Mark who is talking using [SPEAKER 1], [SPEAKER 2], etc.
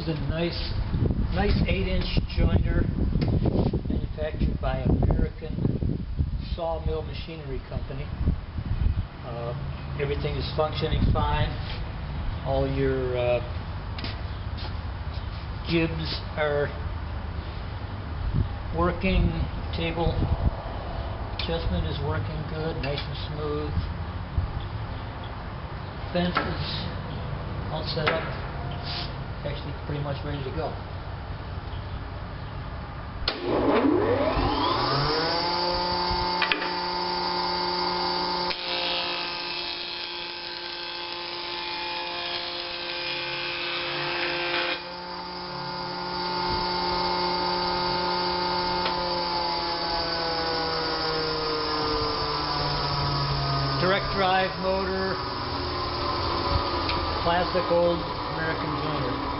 [SPEAKER 1] is a nice 8-inch joiner manufactured by American Sawmill Machinery Company. Everything is functioning fine. All your jibs are working. Table adjustment is working good, nice and smooth. Fence is all set up. Actually pretty much ready to go. Direct drive motor, classic old American joiner.